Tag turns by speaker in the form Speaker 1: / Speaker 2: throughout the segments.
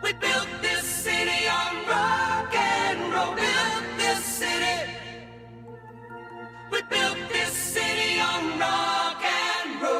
Speaker 1: We built this city on rock and roll. Built this city. We built this city on rock and roll.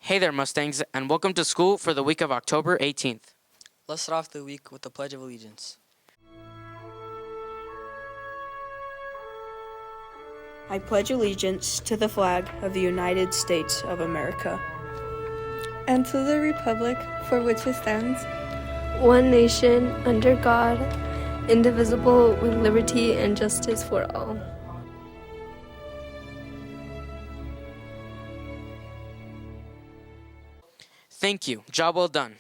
Speaker 2: Hey there, Mustangs, and welcome to school for the week of October 18th.
Speaker 3: Let's start off the week with the Pledge of Allegiance.
Speaker 4: I pledge allegiance to the flag of the United States of America
Speaker 5: and to the republic for which it stands,
Speaker 6: one nation, under God, indivisible, with liberty and justice for all.
Speaker 2: Thank you. Job well done.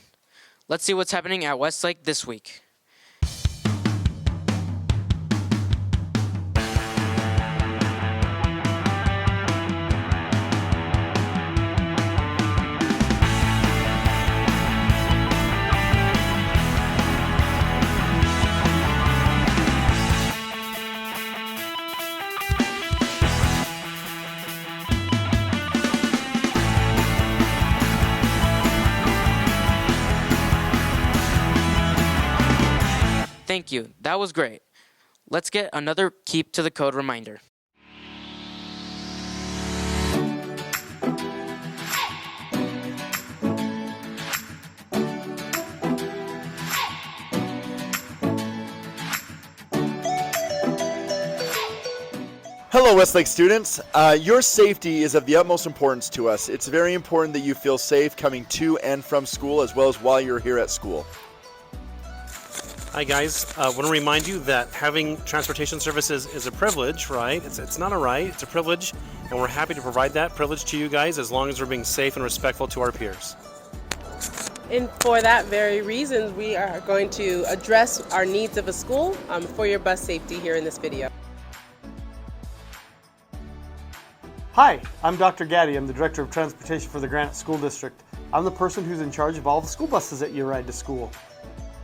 Speaker 2: Let's see what's happening at Westlake this week. Thank you. That was great. Let's get another Keep to the Code reminder.
Speaker 7: Hello, Westlake students. Your safety is of the utmost importance to us. It's very important that you feel safe coming to and from school, as well as while you're here at school.
Speaker 8: Hi guys, I want to remind you that having transportation services is a privilege, right? It's not a right, it's a privilege, and we're happy to provide that privilege to you guys as long as we're being safe and respectful to our peers.
Speaker 9: And for that very reason, we are going to address our needs of a school for your bus safety here in this video.
Speaker 10: Hi, I'm Dr. Gaddy. I'm the Director of Transportation for the Granite School District. I'm the person who's in charge of all the school buses that you ride to school.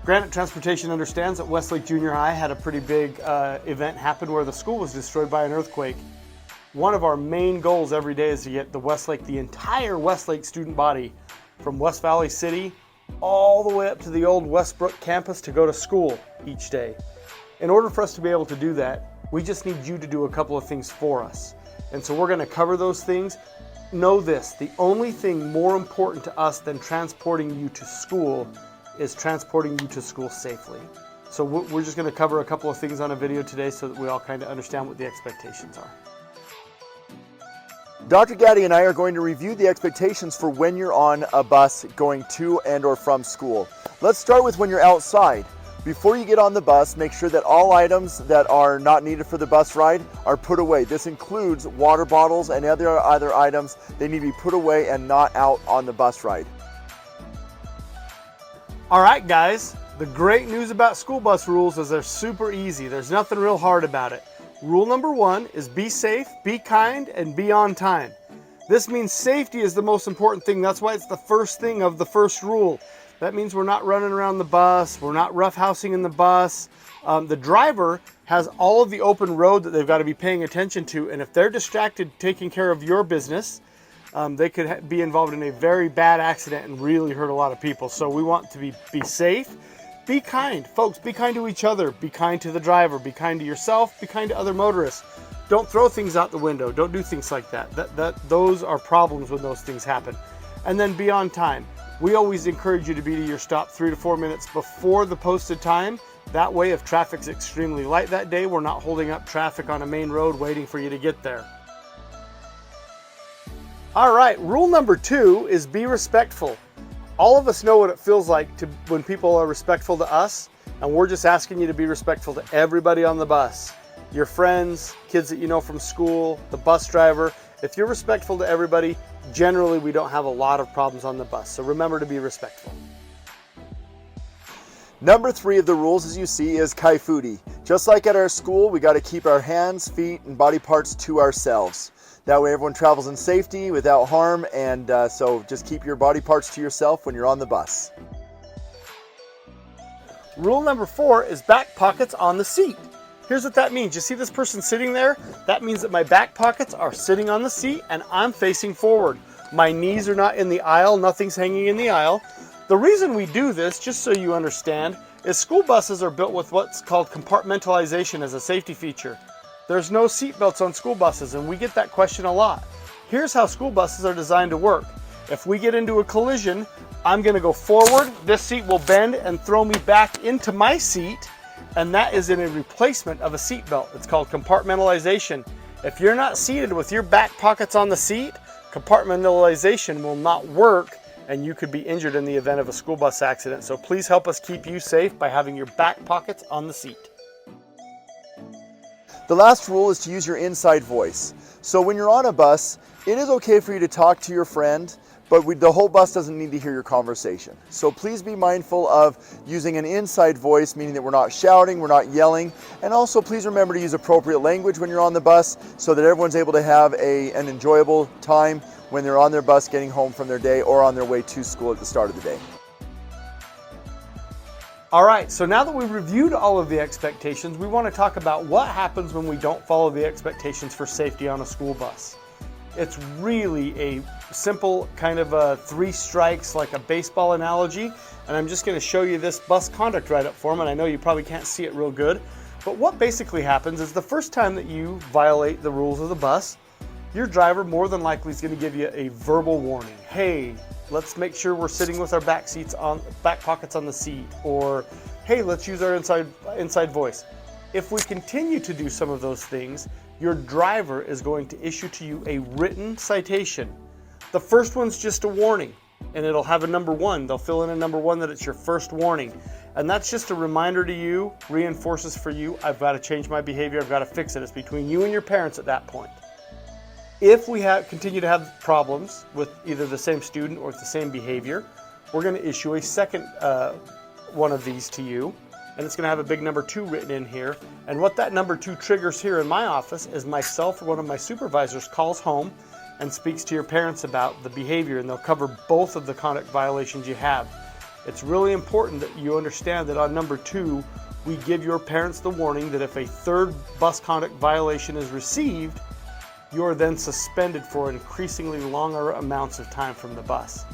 Speaker 10: Granite Transportation understands that Westlake Junior High had a pretty big event happen where the school was destroyed by an earthquake. One of our main goals every day is to get the entire Westlake student body from West Valley City all the way up to the old Westbrook campus to go to school each day. In order for us to be able to do that, we just need you to do a couple of things for us. And so we're going to cover those things. Know this, the only thing more important to us than transporting you to school is transporting you to school safely. So we're just going to cover a couple of things on a video today so that we all kind of understand what the expectations are.
Speaker 7: Dr. Gaddy and I are going to review the expectations for when you're on a bus going to and or from school. Let's start with when you're outside. Before you get on the bus, make sure that all items that are not needed for the bus ride are put away. This includes water bottles and other items. They need to be put away and not out on the bus ride.
Speaker 10: All right, guys, the great news about school bus rules is they're super easy. There's nothing real hard about it. Rule number 1 is be safe, be kind, and be on time. This means safety is the most important thing. That's why it's the first thing of the first rule. That means we're not running around the bus, we're not roughhousing in the bus. The driver has all of the open road that they've got to be paying attention to, and if they're distracted taking care of your business, they could be involved in a very bad accident and really hurt a lot of people. So we want to be safe, be kind. Folks, be kind to each other, be kind to the driver, be kind to yourself, be kind to other motorists. Don't throw things out the window, don't do things like that. Those are problems when those things happen. And then be on time. We always encourage you to be to your stop 3 to 4 minutes before the posted time. That way, if traffic's extremely light that day, we're not holding up traffic on a main road waiting for you to get there. All right, rule number 2 is be respectful. All of us know what it feels like when people are respectful to us, and we're just asking you to be respectful to everybody on the bus. your friends, kids that you know from school, the bus driver. If you're respectful to everybody, generally we don't have a lot of problems on the bus. So remember to be respectful.
Speaker 7: Number 3 of the rules, as you see, is kaifuti. Just like at our school, we got to keep our hands, feet, and body parts to ourselves. That way everyone travels in safety without harm, and so just keep your body parts to yourself when you're on the bus.
Speaker 10: Rule number 4 is back pockets on the seat. Here's what that means. You see this person sitting there? That means that my back pockets are sitting on the seat and I'm facing forward. My knees are not in the aisle, nothing's hanging in the aisle. The reason we do this, just so you understand, is school buses are built with what's called compartmentalization as a safety feature. There's no seat belts on school buses, and we get that question a lot. Here's how school buses are designed to work. If we get into a collision, I'm gonna go forward, this seat will bend and throw me back into my seat, and that is in a replacement of a seat belt. It's called compartmentalization. If you're not seated with your back pockets on the seat, compartmentalization will not work, and you could be injured in the event of a school bus accident. So please help us keep you safe by having your back pockets on the seat.
Speaker 7: The last rule is to use your inside voice. So when you're on a bus, it is okay for you to talk to your friend, but the whole bus doesn't need to hear your conversation. So please be mindful of using an inside voice, meaning that we're not shouting, we're not yelling, and also please remember to use appropriate language when you're on the bus so that everyone's able to have an enjoyable time when they're on their bus getting home from their day or on their way to school at the start of the day.
Speaker 10: All right, so now that we've reviewed all of the expectations, we want to talk about what happens when we don't follow the expectations for safety on a school bus. It's really a simple kind of a 3 strikes, like a baseball analogy, and I'm just going to show you this bus conduct write-up form, and I know you probably can't see it real good, but what basically happens is the first time that you violate the rules of the bus, your driver more than likely is going to give you a verbal warning. Hey, let's make sure we're sitting with our back pockets on the seat, or hey, let's use our inside voice. If we continue to do some of those things, your driver is going to issue to you a written citation. The first one's just a warning, and it'll have a number 1. They'll fill in a number 1 that it's your first warning. And that's just a reminder to you, reinforces for you, I've got to change my behavior, I've got to fix it. It's between you and your parents at that point. If we continue to have problems with either the same student or the same behavior, we're going to issue a second one of these to you, and it's going to have a big number 2 written in here. And what that number 2 triggers here in my office is myself or one of my supervisors calls home and speaks to your parents about the behavior, and they'll cover both of the conduct violations you have. It's really important that you understand that on number 2, we give your parents the warning that if a third bus conduct violation is received, you're then suspended for increasingly longer amounts of time from the bus.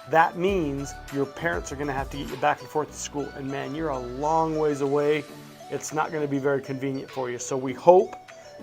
Speaker 10: That means your parents are going to have to get you back and forth to school, and man, you're a long ways away. It's not going to be very convenient for you. So we hope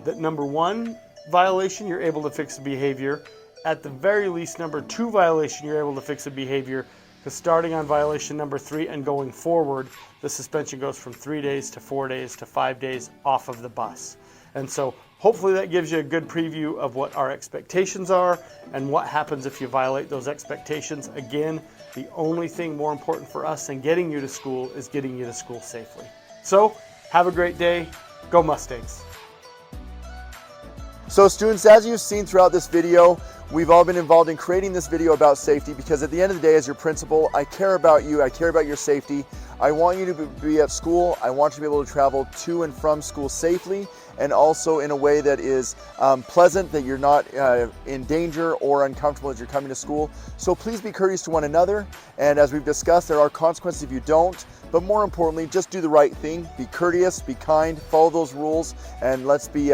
Speaker 10: that number 1 violation, you're able to fix the behavior. At the very least, number 2 violation, you're able to fix the behavior, because starting on violation number 3 and going forward, the suspension goes from 3 days to 4 days to 5 days off of the bus. And so hopefully that gives you a good preview of what our expectations are and what happens if you violate those expectations. Again, the only thing more important for us than getting you to school is getting you to school safely. So have a great day. Go Mustangs.
Speaker 7: So students, as you've seen throughout this video, we've all been involved in creating this video about safety because at the end of the day, as your principal, I care about you, I care about your safety. I want you to be at school. I want you to be able to travel to and from school safely and also in a way that is pleasant, that you're not in danger or uncomfortable as you're coming to school. So please be courteous to one another. And as we've discussed, there are consequences if you don't. But more importantly, just do the right thing. Be courteous, be kind, follow those rules, and let's be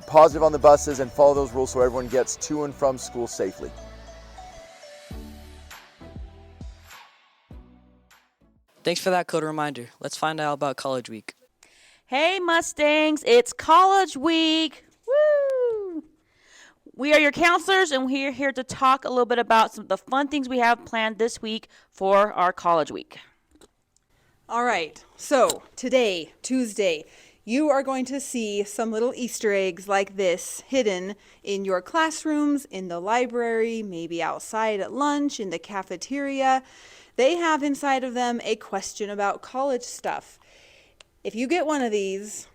Speaker 7: positive on the buses and follow those rules so everyone gets to and from school safely.
Speaker 3: Thanks for that code reminder. Let's find out about College Week.
Speaker 11: Hey Mustangs, it's College Week. Woo! We are your counselors, and we're here to talk a little bit about some of the fun things we have planned this week for our College Week.
Speaker 5: All right, so today, Tuesday, you are going to see some little Easter eggs like this hidden in your classrooms, in the library, maybe outside at lunch, in the cafeteria. They have inside of them a question about college stuff. If you get one of these,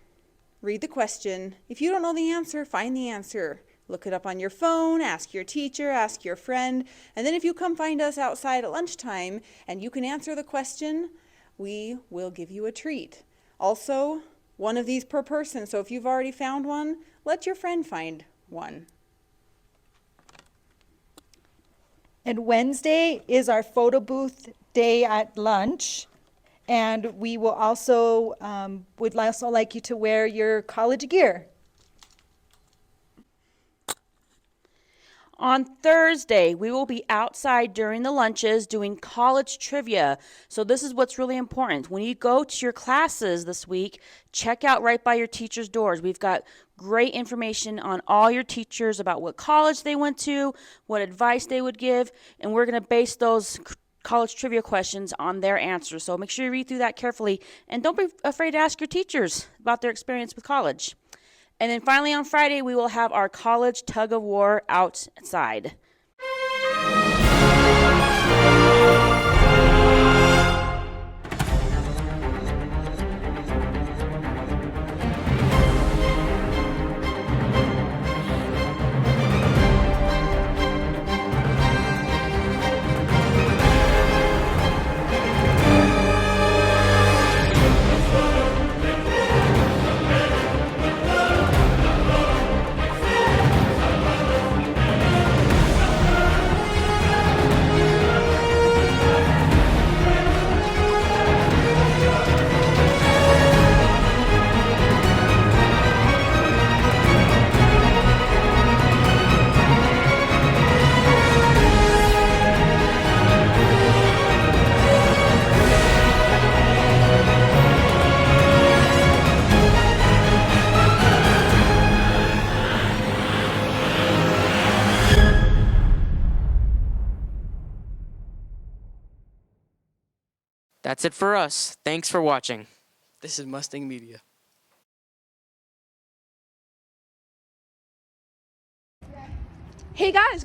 Speaker 5: read the question. If you don't know the answer, find the answer. Look it up on your phone, ask your teacher, ask your friend, and then if you come find us outside at lunchtime and you can answer the question, we will give you a treat. Also, one of these per person, so if you've already found one, let your friend find one.
Speaker 12: And Wednesday is our photo booth day at lunch. And we will also, would also like you to wear your college gear.
Speaker 11: On Thursday, we will be outside during the lunches doing college trivia. So this is what's really important. When you go to your classes this week, check out right by your teacher's doors. We've got great information on all your teachers about what college they went to, what advice they would give, and we're going to base those college trivia questions on their answers. So make sure you read through that carefully, and don't be afraid to ask your teachers about their experience with college. And then finally on Friday, we will have our college tug of war outside.
Speaker 2: That's it for us. Thanks for watching.
Speaker 3: This is Mustang Media.
Speaker 6: Hey guys!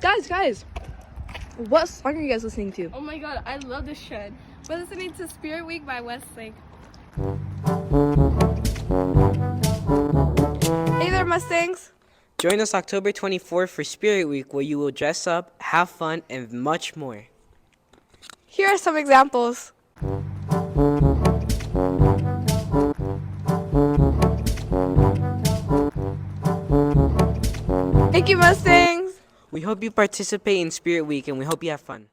Speaker 6: What song are you guys listening to? Oh my god, I love this trend. We're listening to Spirit Week by Westlake. Hey there, Mustangs!
Speaker 3: Join us October 24th for Spirit Week, where you will dress up, have fun, and much more.
Speaker 6: Here are some examples. Thank you, Mustangs!
Speaker 3: We hope you participate in Spirit Week, and we hope you have fun.